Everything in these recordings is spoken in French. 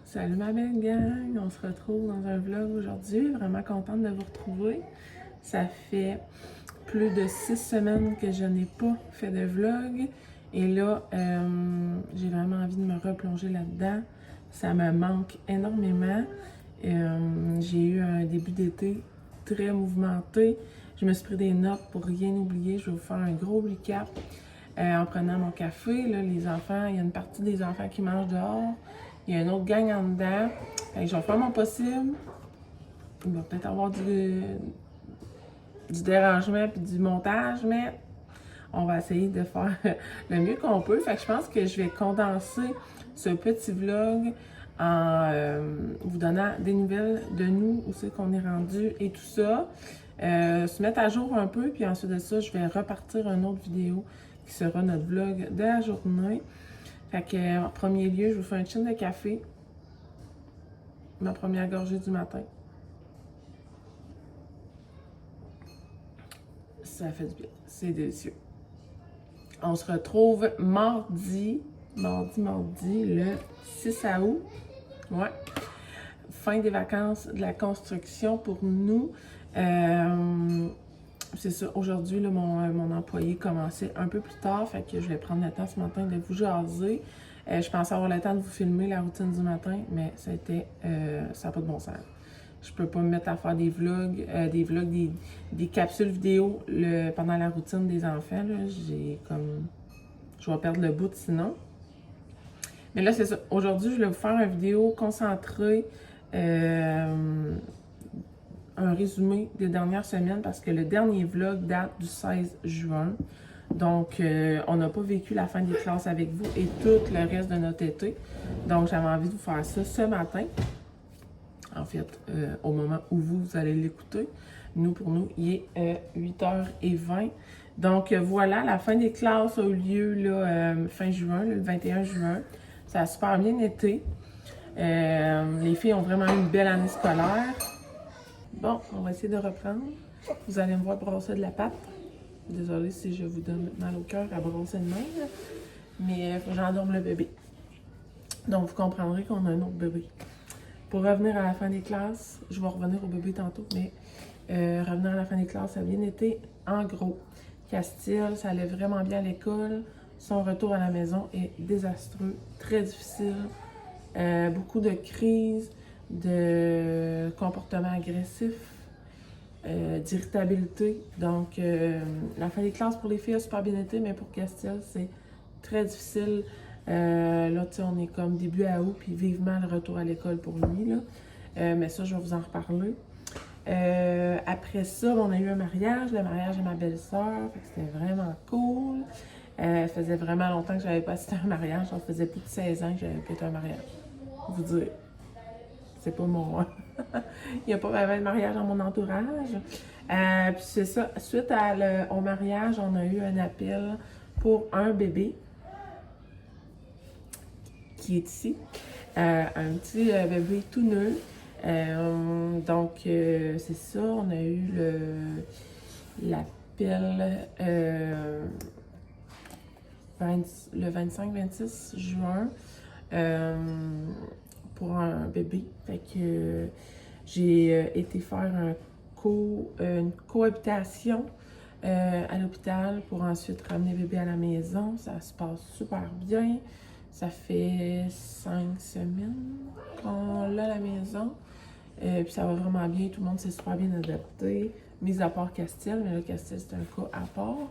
Salut ma belle gang, on se retrouve dans un vlog aujourd'hui, vraiment contente de vous retrouver. Ça fait plus de 6 semaines que je n'ai pas fait de vlog et là, j'ai vraiment envie de me replonger là-dedans. Ça me manque énormément. J'ai eu un début d'été très mouvementé. Je me suis pris des notes pour rien oublier. Je vais vous faire un gros recap en prenant mon café. Là, les enfants, il y a une partie des enfants qui mangent dehors. Il y a une autre gang en dedans. Fait que je vais faire mon possible. Il va peut-être avoir du dérangement puis du montage, mais on va essayer de faire le mieux qu'on peut. Fait que je pense que je vais condenser ce petit vlog en vous donnant des nouvelles de nous, où c'est qu'on est rendu et tout ça. Se mettre à jour un peu, puis ensuite de ça, je vais repartir une autre vidéo qui sera notre vlog de la journée. Fait que, en premier lieu, je vous fais un chin de café. Ma première gorgée du matin. Ça fait du bien. C'est délicieux. On se retrouve mardi, le 6 août. Ouais. Fin des vacances de la construction pour nous. C'est ça, aujourd'hui, mon employé commençait un peu plus tard, fait que je vais prendre le temps ce matin de vous jaser. Je pensais avoir le temps de vous filmer la routine du matin, mais ça n'a pas de bon sens. Je peux pas me mettre à faire des vlogs, des capsules vidéo pendant la routine des enfants. Je vais perdre le bout sinon. Mais là, c'est ça. Aujourd'hui, je vais vous faire une vidéo concentrée, un résumé des dernières semaines parce que le dernier vlog date du 16 juin. Donc, on n'a pas vécu la fin des classes avec vous et tout le reste de notre été. Donc, j'avais envie de vous faire ça ce matin. En fait, au moment où vous allez l'écouter. Pour nous, il est 8h20. Donc, voilà, la fin des classes a eu lieu là, fin juin, le 21 juin. Ça a super bien été. Les filles ont vraiment eu une belle année scolaire. Bon, on va essayer de reprendre. Vous allez me voir brasser de la pâte. Désolée si je vous donne mal au cœur à brasser de même, mais il faut que j'endorme le bébé. Donc, vous comprendrez qu'on a un autre bébé. Pour revenir à la fin des classes, je vais revenir au bébé tantôt, mais revenir à la fin des classes, ça a bien été. En gros, Castille, ça allait vraiment bien à l'école. Son retour à la maison est désastreux, très difficile. Beaucoup de crises, de comportements agressifs, d'irritabilité. Donc, la fin des classes pour les filles a super bien été, mais pour Castille, c'est très difficile. Là, tu sais, on est comme début à août, puis vivement le retour à l'école pour lui, là. Mais ça, je vais vous en reparler. Après ça, on a eu un mariage, le mariage de ma belle-sœur, c'était vraiment cool. Ça faisait vraiment longtemps que j'avais pas assisté à un mariage, ça faisait plus de 16 ans que j'avais pas été à un mariage. Vous dire, c'est pas mon... Il n'y a pas vraiment de mariage dans mon entourage. Puis c'est ça, suite au mariage, on a eu un appel pour un bébé qui est ici. Un petit bébé tout neuf. Donc, c'est ça, on a eu l'appel le 25-26 juin pour un bébé. Fait que j'ai été faire une cohabitation à l'hôpital pour ensuite ramener le bébé à la maison. Ça se passe super bien. Ça fait 5 semaines qu'on l'a à la maison. Puis ça va vraiment bien. Tout le monde s'est super bien adapté. Mis à part Castille, mais là, Castille, c'est un cas à part.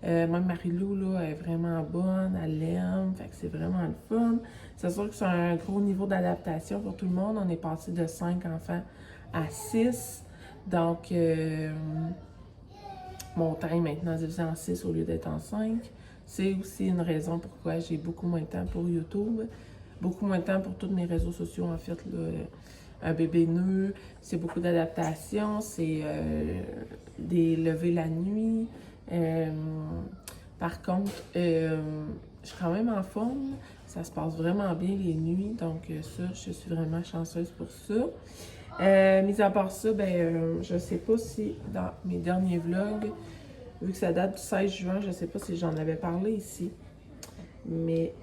Même Marie-Lou, là, est vraiment bonne. Elle l'aime. Fait que c'est vraiment le fun. C'est sûr que c'est un gros niveau d'adaptation pour tout le monde. On est passé de 5 enfants à 6. Donc, mon temps est maintenant divisé en 6 au lieu d'être en 5. C'est aussi une raison pourquoi j'ai beaucoup moins de temps pour YouTube, beaucoup moins de temps pour tous mes réseaux sociaux, en fait. Là, un bébé neuf, c'est beaucoup d'adaptation, c'est des levées la nuit. Par contre, je suis quand même en forme, ça se passe vraiment bien les nuits, donc ça, je suis vraiment chanceuse pour ça. Mis à part ça, je sais pas si dans mes derniers vlogs, vu que ça date du 16 juin, je sais pas si j'en avais parlé ici. Mais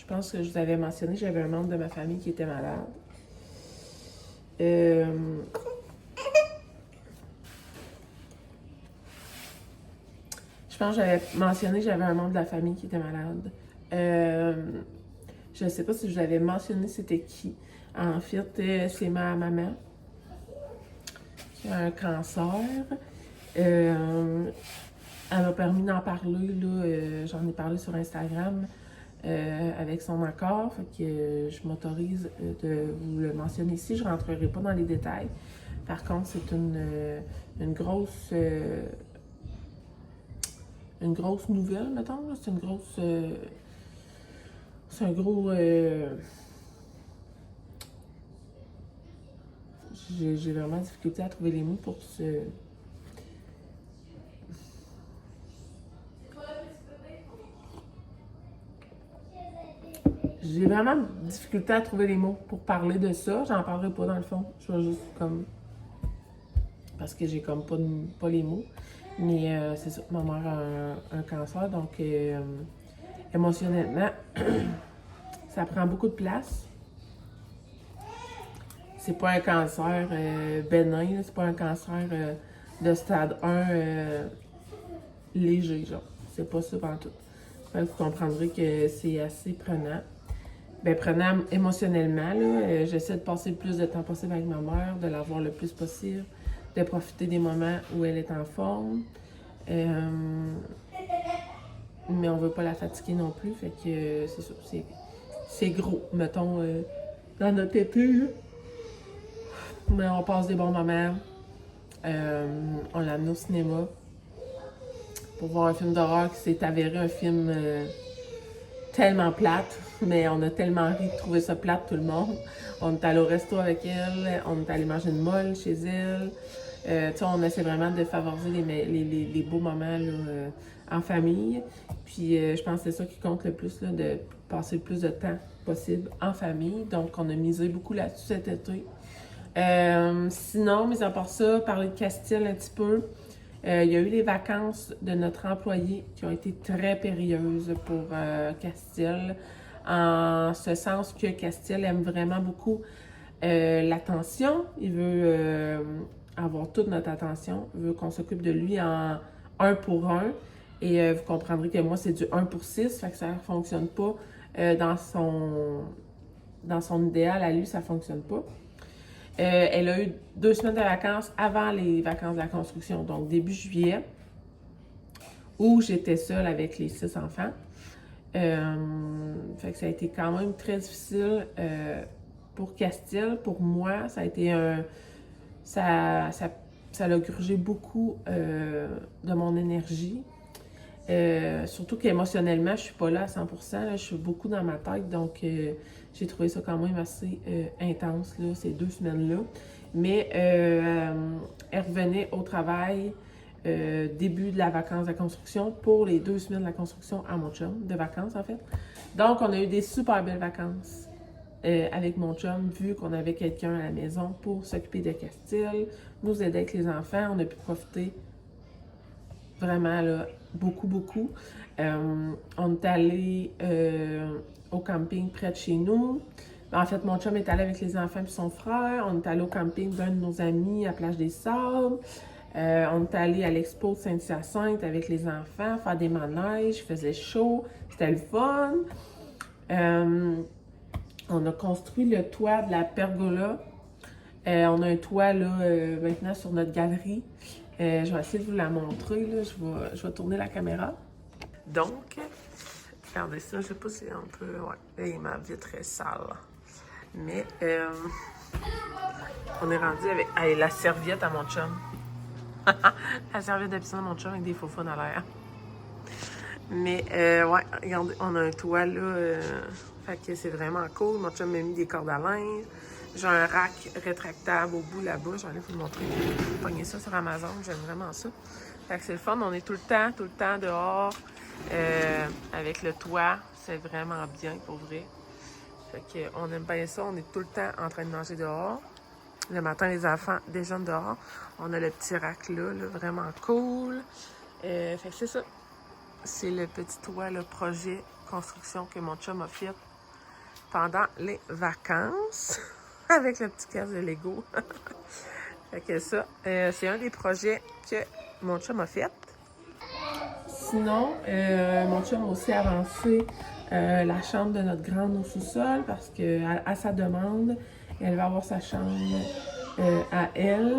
je pense que je vous avais mentionné, j'avais un membre de ma famille qui était malade. Je pense que j'avais mentionné que j'avais un membre de la famille qui était malade. Je ne sais pas si je vous avais mentionné c'était qui. En fait, c'est ma maman qui a un cancer. Elle m'a permis d'en parler, là, j'en ai parlé sur Instagram avec son accord. Fait que je m'autorise de vous le mentionner ici. Je ne rentrerai pas dans les détails. Par contre, c'est une grosse nouvelle, mettons. C'est une grosse... c'est un gros... j'ai vraiment difficulté à trouver les mots pour ce... J'ai vraiment difficulté à trouver les mots pour parler de ça. J'en parlerai pas dans le fond. Je vais juste comme... Parce que j'ai comme pas les mots. Mais c'est ça, ma mère a un cancer, donc émotionnellement, ça prend beaucoup de place. C'est pas un cancer bénin, c'est pas un cancer de stade 1 léger, genre. C'est pas ça en tout. Vous comprendrez que c'est assez prenant. Ben, prenant émotionnellement, là, j'essaie de passer le plus de temps possible avec ma mère, de la voir le plus possible, de profiter des moments où elle est en forme. Mais on veut pas la fatiguer non plus, fait que c'est ça, c'est gros, mettons, dans notre été, là. Mais on passe des bons moments. On l'a amené au cinéma pour voir un film d'horreur qui s'est avéré un film tellement plate, mais on a tellement ri de trouver ça plate, tout le monde. On est allé au resto avec elle, on est allé manger une molle chez elle. On essaie vraiment de favoriser les beaux moments là, en famille. Puis je pense que c'est ça qui compte le plus, là, de passer le plus de temps possible en famille. Donc on a misé beaucoup là-dessus cet été. Sinon, mis à part ça, parler de Castille un petit peu. Il y a eu les vacances de notre employé qui ont été très périlleuses pour Castille, en ce sens que Castille aime vraiment beaucoup l'attention. Il veut avoir toute notre attention. Il veut qu'on s'occupe de lui en 1 pour 1. Et vous comprendrez que moi, c'est du 1 pour 6, fait que ça ne fonctionne pas dans son idéal à lui, ça ne fonctionne pas. Elle a eu 2 semaines de vacances avant les vacances de la construction, donc début juillet, où j'étais seule avec les 6 enfants. Fait que ça a été quand même très difficile pour Castille. Pour moi, ça a été ça l'a grugé beaucoup de mon énergie. Surtout qu'émotionnellement, je suis pas là à 100%, là, je suis beaucoup dans ma tête, donc j'ai trouvé ça quand même assez intense, là, ces 2 semaines-là. Mais elle revenait au travail début de la vacance de la construction pour les 2 semaines de la construction à mon chum, de vacances en fait. Donc, on a eu des super belles vacances avec mon chum, vu qu'on avait quelqu'un à la maison pour s'occuper de Castille, nous aider avec les enfants. On a pu profiter vraiment, là, beaucoup. On est allé au camping près de chez nous. En fait, mon chum est allé avec les enfants et son frère. On est allé au camping d'un de nos amis à Plage des Sables. On est allé à l'expo de Saint-Hyacinthe avec les enfants, faire des manèges. Il faisait chaud. C'était le fun. On a construit le toit de la pergola. On a un toit là, maintenant sur notre galerie. Je vais essayer de vous la montrer. Là. Je vais tourner la caméra. Donc, regardez ça. Je sais pas si on peut... Ouais, et ma vitre est sale. Mais on est rendu avec la serviette à mon chum. La serviette de piscine à mon chum avec des faux fun à l'air. Mais ouais, regardez, on a un toit là. Fait que c'est vraiment cool. Mon chum m'a mis des cordes à linge. J'ai un rack rétractable au bout là-bas. J'en ai vous le montrer. J'ai pogné ça sur Amazon. J'aime vraiment ça. Fait que c'est le fun. On est tout le temps dehors. Avec le toit. C'est vraiment bien pour vrai. Fait que on aime bien ça. On est tout le temps en train de manger dehors. Le matin, les enfants déjeunent dehors. On a le petit rack là vraiment cool. Fait que c'est ça. C'est le petit toit, le projet construction que mon chum a fait pendant les vacances avec le petit casque de Lego. Fait que ça, c'est un des projets que mon chum a fait. Sinon, mon chum a aussi avancé la chambre de notre grande au sous-sol parce qu'à sa demande, elle va avoir sa chambre à elle.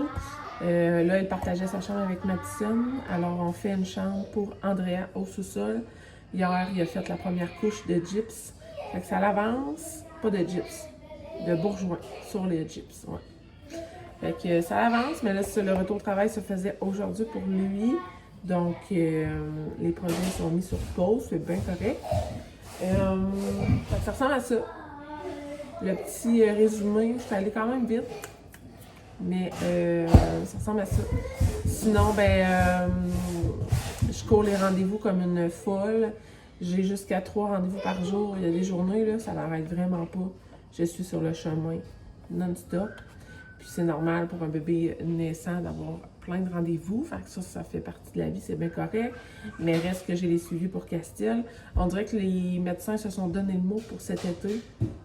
Là, elle partageait sa chambre avec Madison. Alors, on fait une chambre pour Andrea au sous-sol. Hier, il a fait la première couche de gyps. Fait que ça l'avance, pas de gyps, de bourgeois sur les gyps. Ouais. Fait que ça avance, mais là, le retour au travail se faisait aujourd'hui pour lui. Donc, les projets sont mis sur pause, c'est bien correct. Ça ressemble à ça. Le petit résumé, je suis allée quand même vite, mais ça ressemble à ça. Sinon, je cours les rendez-vous comme une folle. J'ai jusqu'à 3 rendez-vous par jour. Il y a des journées, là, ça n'arrête vraiment pas. Je suis sur le chemin non-stop. Puis c'est normal pour un bébé naissant d'avoir plein de rendez-vous. Fait que ça fait partie de la vie, c'est bien correct. Mais reste que j'ai les suivis pour Castille. On dirait que les médecins se sont donné le mot pour cet été,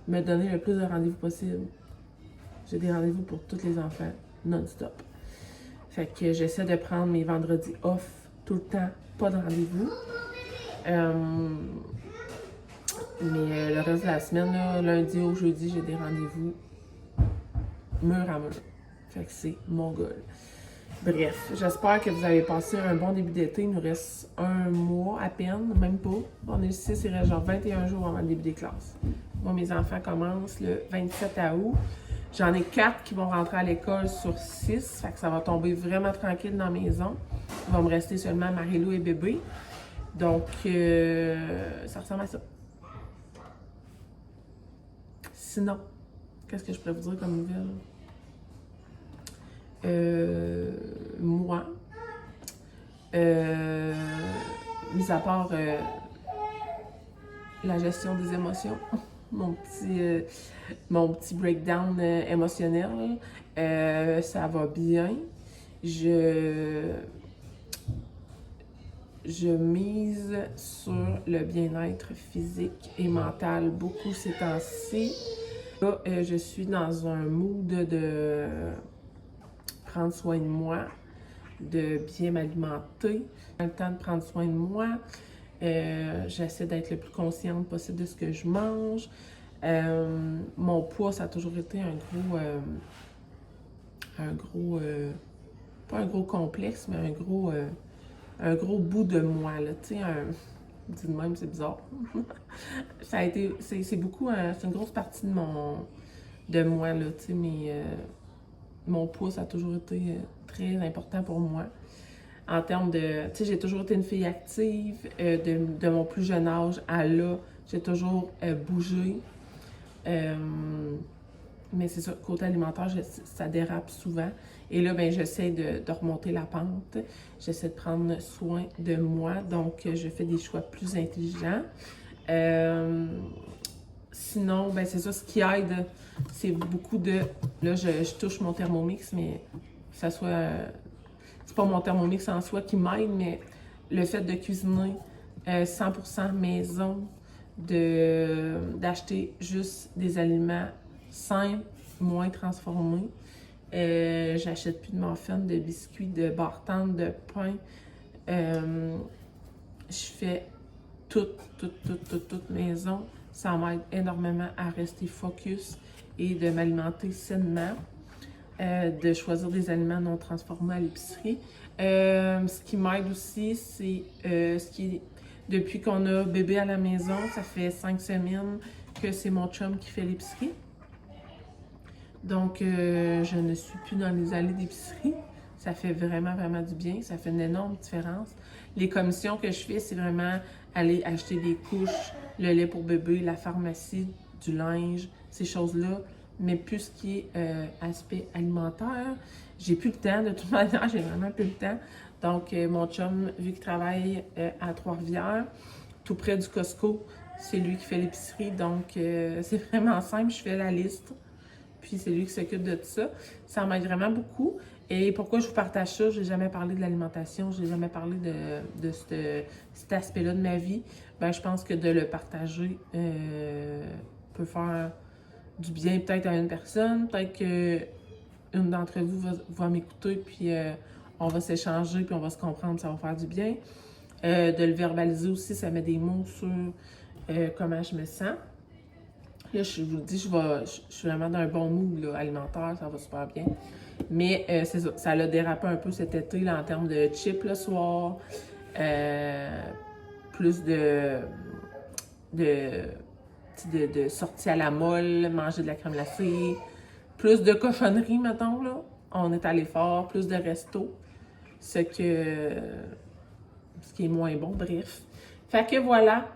me donner le plus de rendez-vous possible. J'ai des rendez-vous pour tous les enfants, non-stop. Fait que j'essaie de prendre mes vendredis off tout le temps, pas de rendez-vous. Mais le reste de la semaine, là, lundi au jeudi, j'ai des rendez-vous mur à mur. Fait que c'est mon goal. Bref, j'espère que vous avez passé un bon début d'été. Il nous reste un mois à peine, même pas. On est le 6, il reste genre 21 jours avant le début des classes. Moi, mes enfants commencent le 27 août. J'en ai 4 qui vont rentrer à l'école sur 6. Fait que ça va tomber vraiment tranquille dans la maison. Il va me rester seulement Marie-Lou et bébé. Donc, ça ressemble à ça. Sinon, qu'est-ce que je pourrais vous dire comme nouvelle? Moi, mis à part la gestion des émotions, mon petit breakdown émotionnel, ça va bien. Je mise sur le bien-être physique et mental beaucoup ces temps-ci. Là, je suis dans un mood de prendre soin de moi, de bien m'alimenter. J'ai le temps de prendre soin de moi. J'essaie d'être le plus consciente possible de ce que je mange. Mon poids, ça a toujours été pas un gros complexe, mais un gros bout de moi, là, tu sais, dit de même, c'est bizarre. Ça a été, c'est beaucoup, c'est une grosse partie de moi, là, tu sais, mais mon poids, ça a toujours été très important pour moi. En termes de, tu sais, j'ai toujours été une fille active, de mon plus jeune âge à là, j'ai toujours bougé. Mais c'est ça, côté alimentaire, ça dérape souvent. Et là, j'essaie de remonter la pente. J'essaie de prendre soin de moi. Donc, je fais des choix plus intelligents. Sinon, c'est ça, ce qui aide, c'est beaucoup de... Là, je touche mon Thermomix, mais que ça soit... c'est pas mon Thermomix en soi qui m'aide, mais le fait de cuisiner 100% maison, d'acheter juste des aliments simples, moins transformés. J'achète plus de muffins, de biscuits, de barres tendres, de pain. Je fais tout maison. Ça m'aide énormément à rester focus et de m'alimenter sainement. De choisir des aliments non transformés à l'épicerie. Ce qui m'aide aussi, c'est depuis qu'on a bébé à la maison, ça fait 5 semaines que c'est mon chum qui fait l'épicerie. Donc, je ne suis plus dans les allées d'épicerie. Ça fait vraiment, vraiment du bien. Ça fait une énorme différence. Les commissions que je fais, c'est vraiment aller acheter des couches, le lait pour bébé, la pharmacie, du linge, ces choses-là. Mais plus ce qui est aspect alimentaire, j'ai plus le temps. De toute manière, j'ai vraiment plus le temps. Donc, mon chum, vu qu'il travaille à Trois-Rivières, tout près du Costco, c'est lui qui fait l'épicerie. Donc, c'est vraiment simple. Je fais la liste. Puis, c'est lui qui s'occupe de tout ça. Ça m'aide vraiment beaucoup. Et pourquoi je vous partage ça? Je n'ai jamais parlé de l'alimentation. Je n'ai jamais parlé de cet aspect-là de ma vie. Je pense que de le partager peut faire du bien peut-être à une personne, peut-être que une d'entre vous va m'écouter, puis on va s'échanger, puis on va se comprendre, ça va faire du bien. De le verbaliser aussi, ça met des mots sur comment je me sens. Là, je vous dis, je suis vraiment dans un bon mood là, alimentaire, ça va super bien. Mais c'est ça, ça a dérapé un peu cet été là, en termes de chips le soir, plus de sorties à la molle, manger de la crème glacée, plus de cochonneries, mettons, là. On est allé fort, plus de resto, ce qui est moins bon, bref. Fait que voilà,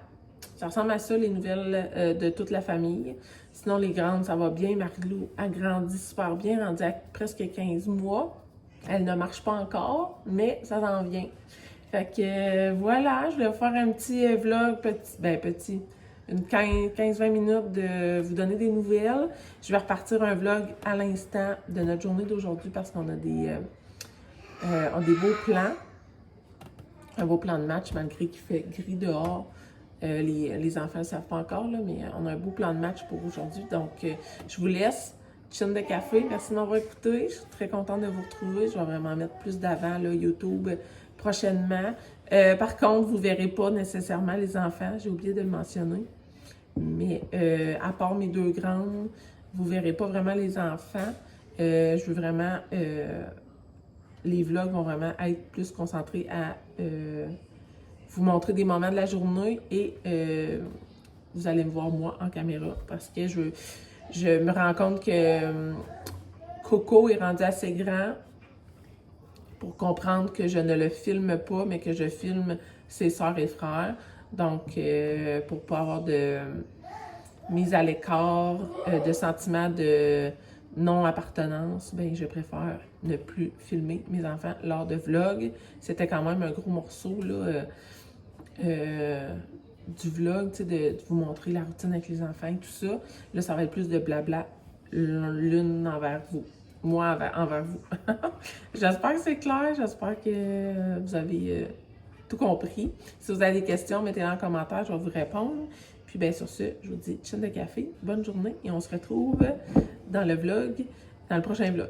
ça ressemble à ça, les nouvelles de toute la famille. Sinon, les grandes, ça va bien. Marie-Lou a grandi super bien, rendue à presque 15 mois. Elle ne marche pas encore, mais ça s'en vient. Fait que voilà, je vais vous faire un petit vlog, petit, une 15-20 minutes de vous donner des nouvelles. Je vais repartir un vlog à l'instant de notre journée d'aujourd'hui parce qu'on a des beaux plans. Un beau plan de match, malgré qu'il fait gris dehors. Les enfants ne le savent pas encore, là, mais on a un beau plan de match pour aujourd'hui. Donc, je vous laisse. Chaîne de café, merci de m'avoir écouté. Je suis très contente de vous retrouver. Je vais vraiment mettre plus d'avant là, YouTube prochainement. Par contre, vous ne verrez pas nécessairement les enfants. J'ai oublié de le mentionner. Mais à part mes deux grandes, vous ne verrez pas vraiment les enfants. Je veux vraiment... les vlogs vont vraiment être plus concentrés à vous montrer des moments de la journée et vous allez me voir moi en caméra parce que je me rends compte que Coco est rendu assez grand pour comprendre que je ne le filme pas, mais que je filme ses sœurs et frères. Donc, pour ne pas avoir de mise à l'écart, de sentiment de non-appartenance, ben je préfère ne plus filmer mes enfants lors de vlogs. C'était quand même un gros morceau là, du vlog, tu sais, de vous montrer la routine avec les enfants et tout ça. Là, ça va être plus de blabla l'une envers vous. Moi envers vous. J'espère que c'est clair, j'espère que vous avez tout compris. Si vous avez des questions, mettez-les en commentaire, je vais vous répondre. Puis bien sur ce, je vous dis chaîne de café, bonne journée et on se retrouve dans le vlog, dans le prochain vlog.